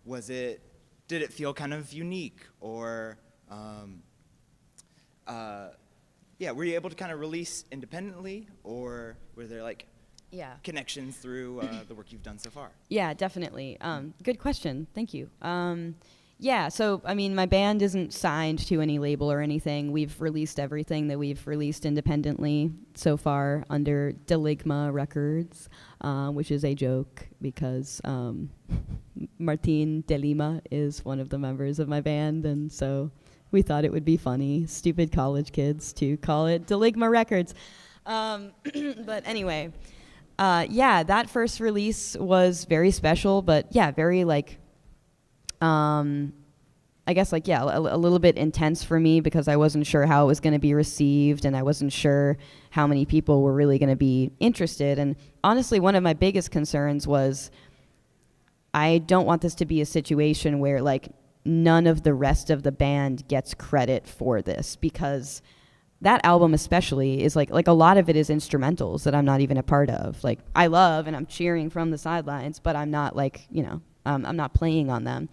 Did it feel kind of unique, or were you able to kind of release independently, or were there like connections through the work you've done so far? Yeah, definitely. Good question. Thank you. So, I mean, my band isn't signed to any label or anything. We've released everything that we've released independently so far under Deligma Records, which is a joke because Martin De Lima is one of the members of my band, and so we thought it would be funny, stupid college kids, to call it Deligma Records. But anyway, that first release was very special, but very like, I guess like, a little bit intense for me because I wasn't sure how it was going to be received, and I wasn't sure how many people were really going to be interested. And honestly, one of my biggest concerns was I don't want this to be a situation where like none of the rest of the band gets credit for this, because that album especially is like a lot of it is instrumentals that I'm not even a part of. Like I love and I'm cheering from the sidelines, but I'm not like, I'm not playing on them.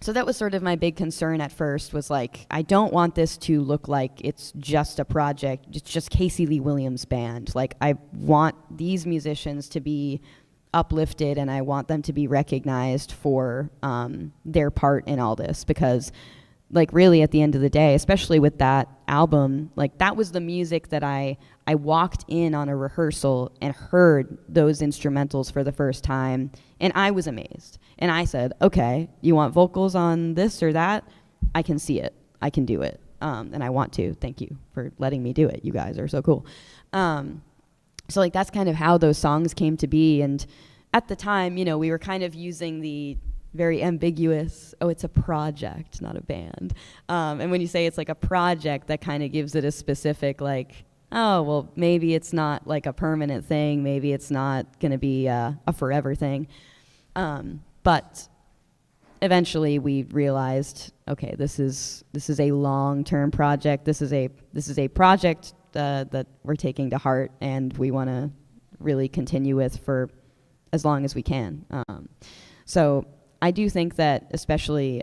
So that was sort of my big concern at first, was like, I don't want this to look like it's just a project, it's just Casey Lee Williams' band. Like I want these musicians to be uplifted, and I want them to be recognized for their part in all this, because like really at the end of the day, especially with that album, like that was the music that I walked in on a rehearsal and heard those instrumentals for the first time, and I was amazed. And I said, okay, you want vocals on this or that? I can see it. I can do it. And I want to. Thank you for letting me do it. You guys are so cool. So like that's kind of how those songs came to be. And at the time, we were kind of using the very ambiguous, it's a project, not a band. And when you say it's like a project, that kind of gives it a specific like, oh, well, maybe it's not like a permanent thing. Maybe it's not going to be a forever thing. But eventually we realized, okay, this is a long-term project. This is a project that we're taking to heart, and we want to really continue with for as long as we can. So I do think that, especially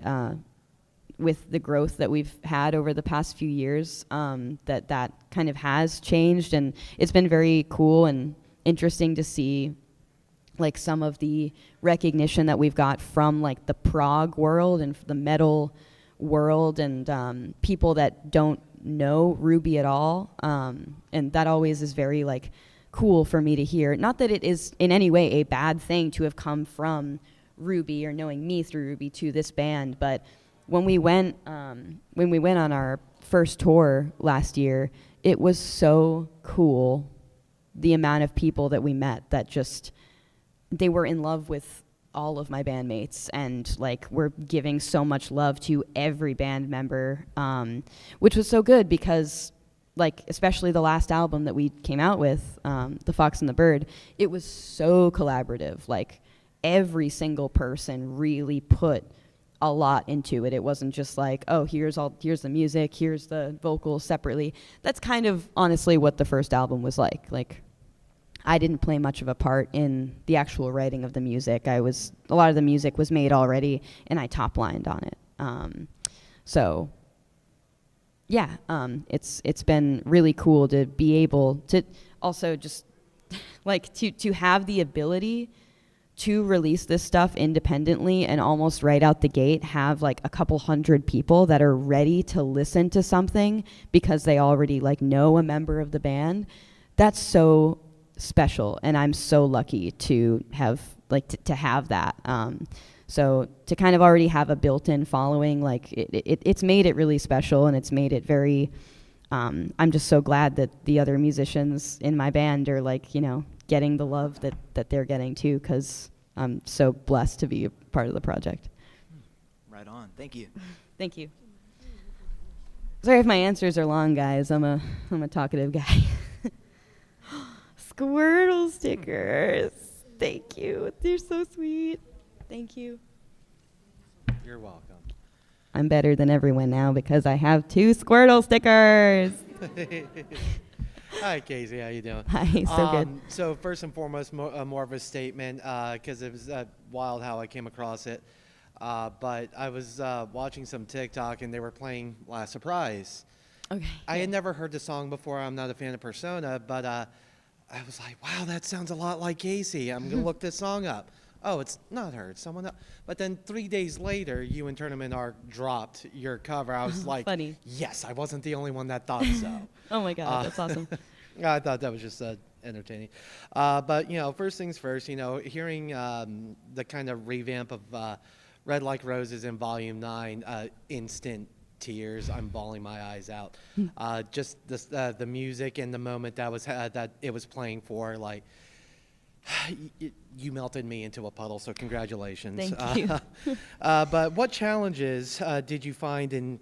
with the growth that we've had over the past few years, that kind of has changed, and it's been very cool and interesting to see like some of the recognition that we've got from like the prog world and the metal world, and people that don't know RWBY at all, and that always is very like cool for me to hear. Not that it is in any way a bad thing to have come from RWBY or knowing me through RWBY to this band, but when we went on our first tour last year, it was so cool, the amount of people that we met that just, they were in love with all of my bandmates, and like we're giving so much love to every band member, which was so good, because like especially the last album that we came out with, The Fox and the Bird, it was so collaborative. Like every single person really put a lot into it. It wasn't just like, oh, here's the music, here's the vocals separately. That's kind of honestly what the first album was like. Like I didn't play much of a part in the actual writing of the music. A lot of the music was made already, and I top-lined on it. So yeah, it's been really cool to be able to also just like to have the ability to release this stuff independently and almost right out the gate have like a couple hundred people that are ready to listen to something because they already like know a member of the band. That's so special, and I'm so lucky to have like to have that. So to kind of already have a built-in following, like it's made it really special, and it's made it very. I'm just so glad that the other musicians in my band are like, you know, getting the love that they're getting too, because I'm so blessed to be a part of the project. Right on. Thank you. Thank you. Sorry if my answers are long, guys. I'm a talkative guy. Squirtle stickers. Thank you. They're so sweet. Thank you. You're welcome. I'm better than everyone now because I have 2 Squirtle stickers. Hi, Casey. How you doing? Hi. So good. So first and foremost, more of a statement because it was wild how I came across it. But I was watching some TikTok and they were playing Last Surprise. Okay. I had never heard the song before. I'm not a fan of Persona, but I was like, wow, that sounds a lot like Casey. I'm going to look this song up. Oh, it's not her. It's someone else. But then 3 days later, you and Tournament Art dropped your cover. I was like, funny. Yes, I wasn't the only one that thought so. Oh, my God. That's awesome. I thought that was just entertaining. But, you know, first things first, you know, hearing the kind of revamp of Red Like Roses in Volume 9, instant tears. I'm bawling my eyes out. Just the music and the moment that it was playing for, like, you melted me into a puddle, so congratulations. Thank you. But what challenges did you find in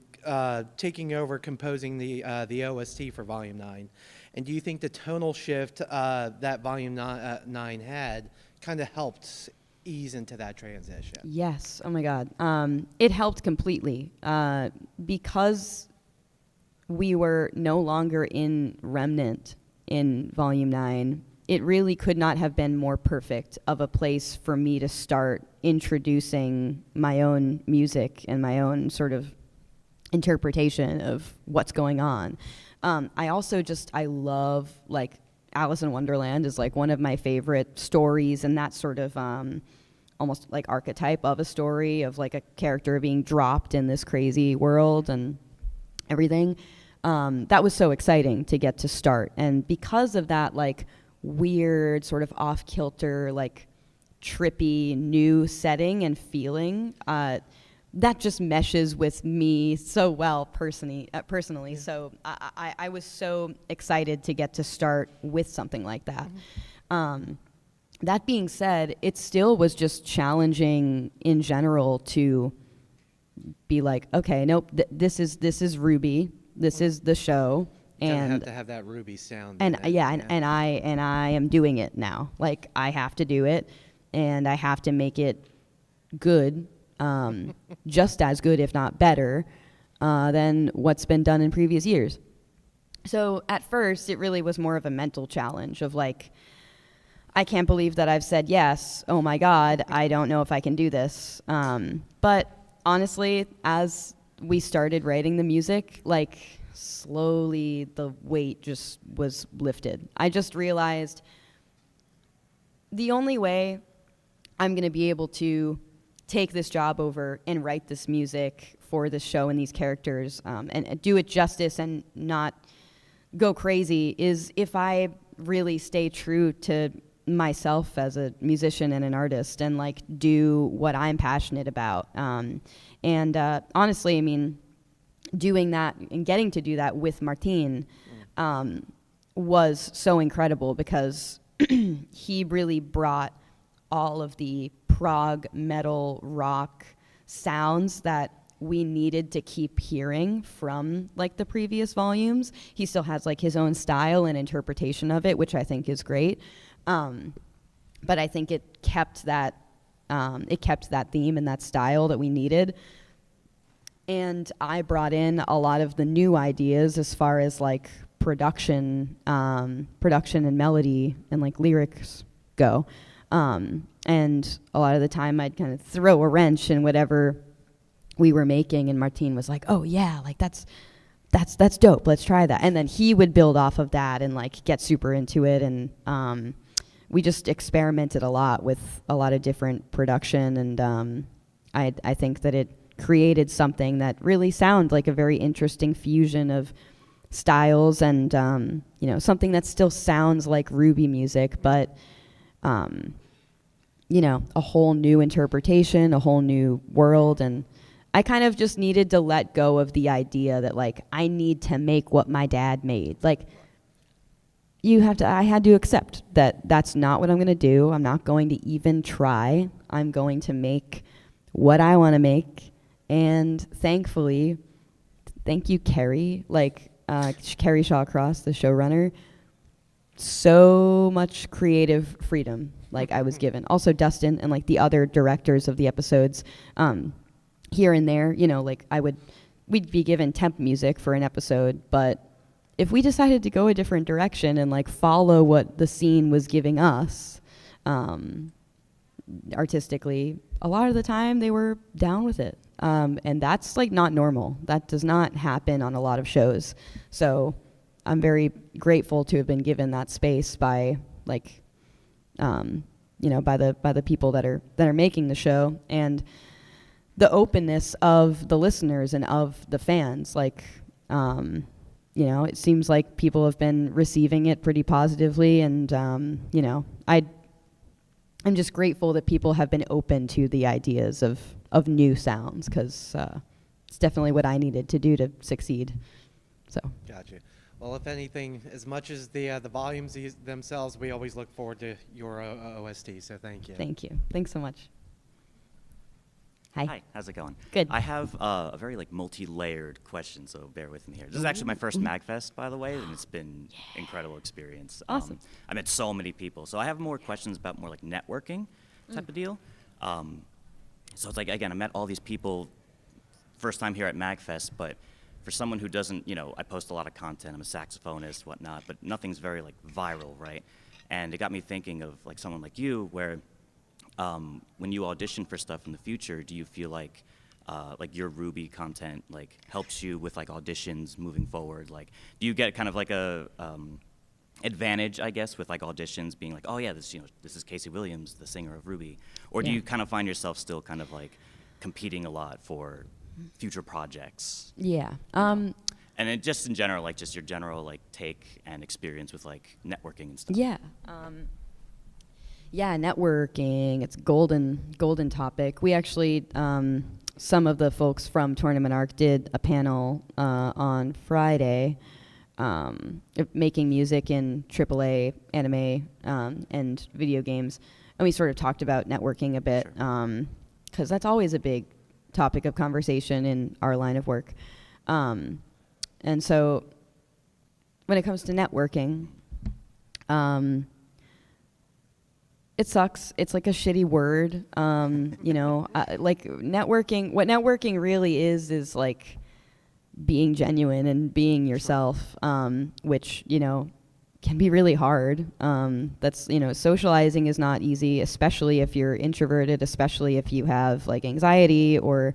taking over composing the OST for Volume 9? And do you think the tonal shift that Volume 9 had kind of helped ease into that transition? Yes. Oh, my God. It helped completely. Because we were no longer in Remnant in Volume 9, it really could not have been more perfect of a place for me to start introducing my own music and my own sort of interpretation of what's going on. I love, like, Alice in Wonderland is like one of my favorite stories, and that sort of almost like archetype of a story of like a character being dropped in this crazy world and everything. That was so exciting to get to start. And because of that, like, weird sort of off-kilter, like trippy new setting and feeling, that just meshes with me so well personally. Yeah. So I was so excited to get to start with something like that. Mm-hmm. That being said, it still was just challenging in general to be like, okay, nope, this is RWBY, this is the show. And have to have that RWBY sound. And and I am doing it now. Like, I have to do it, and I have to make it good, just as good, if not better, than what's been done in previous years. So at first, it really was more of a mental challenge of like, I can't believe that I've said yes. Oh my God, I don't know if I can do this. But honestly, as we started writing the music, like, slowly the weight just was lifted. I just realized the only way I'm going to be able to take this job over and write this music for this show and these characters, and do it justice and not go crazy, is if I really stay true to myself as a musician and an artist and like do what I'm passionate about. Honestly, I mean, doing that and getting to do that with Martin was so incredible because he really brought all of the prog metal rock sounds that we needed to keep hearing from like the previous volumes. He still has like his own style and interpretation of it, which I think is great. But I think it kept that theme and that style that we needed. And I brought in a lot of the new ideas as far as like production and melody and like lyrics go. And a lot of the time I'd kind of throw a wrench in whatever we were making, and Martine was like, oh yeah, like that's dope, let's try that. And then he would build off of that and like get super into it, and we just experimented a lot with a lot of different production, and I think that it created something that really sounded like a very interesting fusion of styles, and you know, something that still sounds like RWBY music, but you know, a whole new interpretation, a whole new world. And I kind of just needed to let go of the idea that like I need to make what my dad made. Like I had to accept that that's not what I'm going to do. I'm not going to even try. I'm going to make what I want to make. And thankfully, thank you, Carrie, like Carrie Shawcross, the showrunner, so much creative freedom like I was given. Also Dustin and like the other directors of the episodes, here and there, you know, like we'd be given temp music for an episode, but if we decided to go a different direction and like follow what the scene was giving us, artistically, a lot of the time they were down with it. And that's like not normal. That does not happen on a lot of shows. So I'm very grateful to have been given that space by like, you know, by the people that are making the show, and the openness of the listeners and of the fans. Like, you know, it seems like people have been receiving it pretty positively, and you know, I'm just grateful that people have been open to the ideas of new sounds, because it's definitely what I needed to do to succeed. So. Gotcha. Well, if anything, as much as the volumes themselves, we always look forward to your OST. So thank you. Thank you. Thanks so much. Hi. Hi, how's it going? Good. I have a very like multi-layered question, so bear with me here. This is actually my first MAGFest, by the way, and it's been incredible experience. Awesome. I met so many people, so I have more questions about more like networking type of deal. So it's like, again, I met all these people first time here at MAGFest, but for someone who doesn't, you know, I post a lot of content, I'm a saxophonist, whatnot, but nothing's very like viral, right? And it got me thinking of like someone like you, where when you audition for stuff in the future, do you feel like your RWBY content like helps you with like auditions moving forward? Like, do you get kind of like a advantage, I guess, with like auditions being like, oh yeah, this is Casey Williams, the singer of RWBY, or do you kind of find yourself still kind of like competing a lot for future projects? Yeah. And then just in general, like just your general like take and experience with like networking and stuff. Yeah. Yeah, networking, it's golden topic. We actually, some of the folks from Tournament Arc did a panel on Friday, making music in AAA anime and video games. And we sort of talked about networking a bit, because that's always a big topic of conversation in our line of work. And so when it comes to networking, it sucks. It's like a shitty word. You know, like networking, what networking really is like being genuine and being yourself, which, you know, can be really hard. That's, you know, socializing is not easy, especially if you're introverted, especially if you have like anxiety or,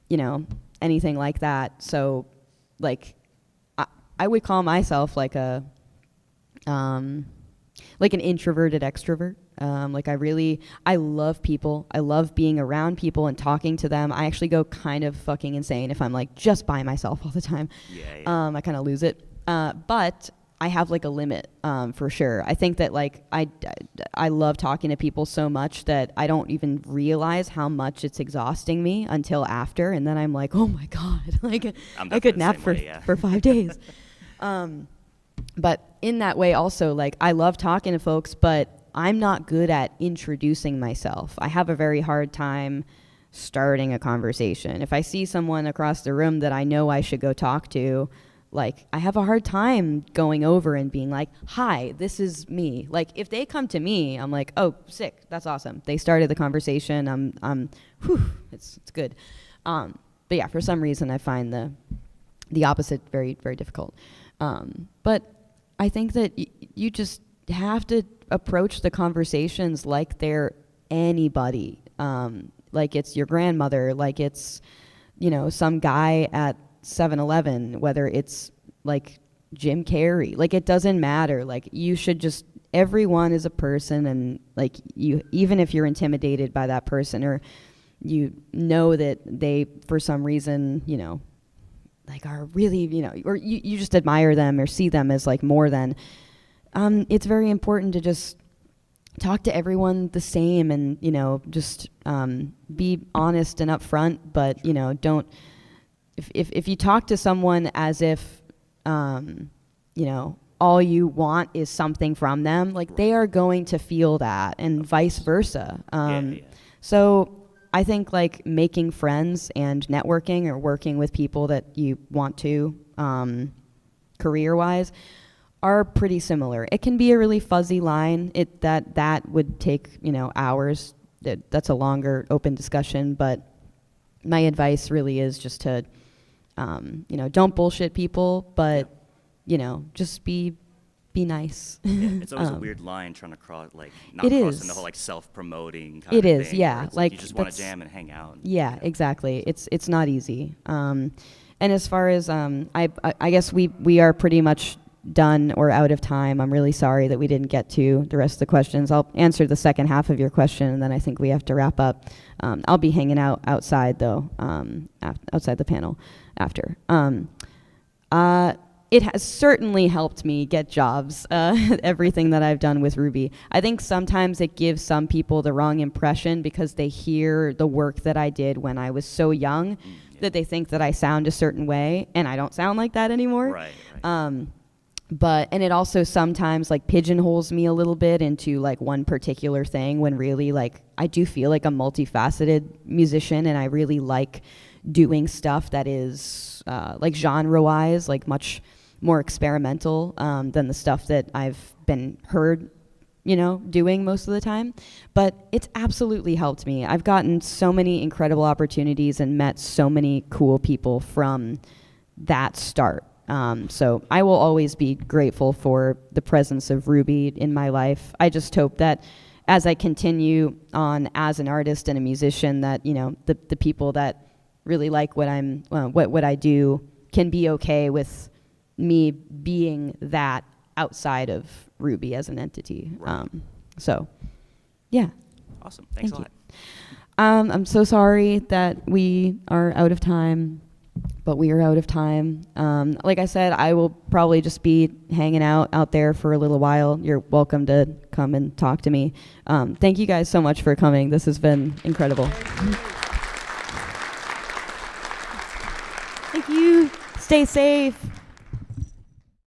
you know, anything like that. So like, I would call myself like an introverted extrovert. Like I love people. I love being around people and talking to them. I actually go kind of fucking insane if I'm like just by myself all the time. Yeah. I kind of lose it. But I have like a limit, for sure. I think that like I love talking to people so much that I don't even realize how much it's exhausting me until after, and then I'm like, oh my God, like I could nap for 5 days. But in that way also, like I love talking to folks, but I'm not good at introducing myself. I have a very hard time starting a conversation. If I see someone across the room that I know I should go talk to, like I have a hard time going over and being like, hi, this is me. Like if they come to me, I'm like, oh, sick, that's awesome. They started the conversation. It's good. But yeah, for some reason I find the opposite very, very difficult. But I think that you just have to approach the conversations like they're anybody, like it's your grandmother, like it's some guy at 7-Eleven, whether it's like Jim Carrey, like it doesn't matter. Like you should just, everyone is a person, and like you, even if you're intimidated by that person, or you know that they for some reason, like are really, or you just admire them or see them as like more than, it's very important to just talk to everyone the same, and just be honest and upfront, but don't, if you talk to someone as if all you want is something from them, like they are going to feel that, and vice versa. So I think like making friends and networking or working with people that you want to, career-wise, are pretty similar. It can be a really fuzzy line. That would take hours. That's a longer open discussion. But my advice really is just to, don't bullshit people, but just be nice. It's always a weird line trying to cross, like not it crossing is. the whole like self-promoting kind it of is, thing. yeah. Where it's Like you just want to jam and hang out. Yeah, exactly. It's not easy. And as far as I guess we are pretty much done or out of time. I'm really sorry that we didn't get to the rest of the questions. I'll answer the second half of your question, and then I think we have to wrap up. I'll be hanging out outside though, outside the panel after. It has certainly helped me get jobs, everything that I've done with RWBY. I think sometimes it gives some people the wrong impression because they hear the work that I did when I was so young that they think that I sound a certain way, and I don't sound like that anymore. Right. And it also sometimes like pigeonholes me a little bit into like one particular thing, when really like I do feel like a multifaceted musician, and I really like doing stuff that is like genre-wise, like much more experimental than the stuff that I've been heard, doing most of the time. But it's absolutely helped me. I've gotten so many incredible opportunities and met so many cool people from that start. So I will always be grateful for the presence of RWBY in my life. I just hope that as I continue on as an artist and a musician, that the people that really like what I do can be okay with me being that outside of RWBY as an entity. Right. So, yeah. Awesome. Thanks Thank a you. lot. I'm so sorry that we are out of time, but we are out of time. Like I said, I will probably just be hanging out there for a little while. You're welcome to come and talk to me. Thank you guys so much for coming. This has been incredible. Thank you. Stay safe.